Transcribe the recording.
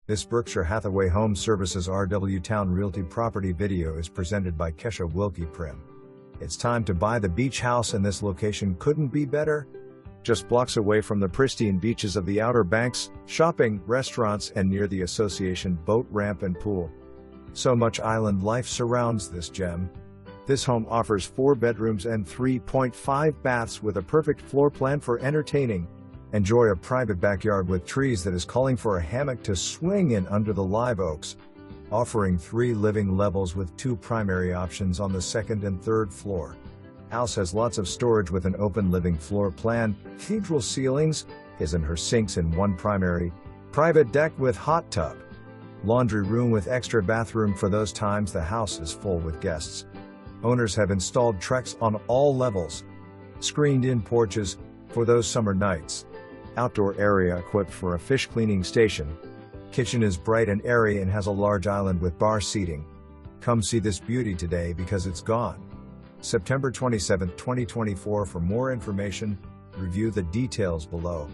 This Berkshire Hathaway Home Services RW Towne Realty property video is presented by Wilkey-Prim. It's time to buy the beach house, and this location couldn't be better. Just blocks away from the pristine beaches of the Outer Banks, shopping, restaurants, and near the association boat ramp and pool. So much island life surrounds this gem. This home offers 4 bedrooms and 3.5 baths with a perfect floor plan for entertaining. Enjoy a private backyard with trees that is calling for a hammock to swing in under the live oaks. Offering 3 living levels with 2 primary options on the 2nd and 3rd floor. House has lots of storage with an open living floor plan, cathedral ceilings, his and her sinks in one primary, private deck with hot tub. Laundry room with extra bathroom for those times the house is full with guests. Owners have installed trex on all levels. Screened-in porches for those summer nights. Outdoor area equipped for a fish cleaning station. Kitchen is bright and airy and has a large island with bar seating. Come see this beauty today because it's gone. September 27, 2024. For more information, review the details below.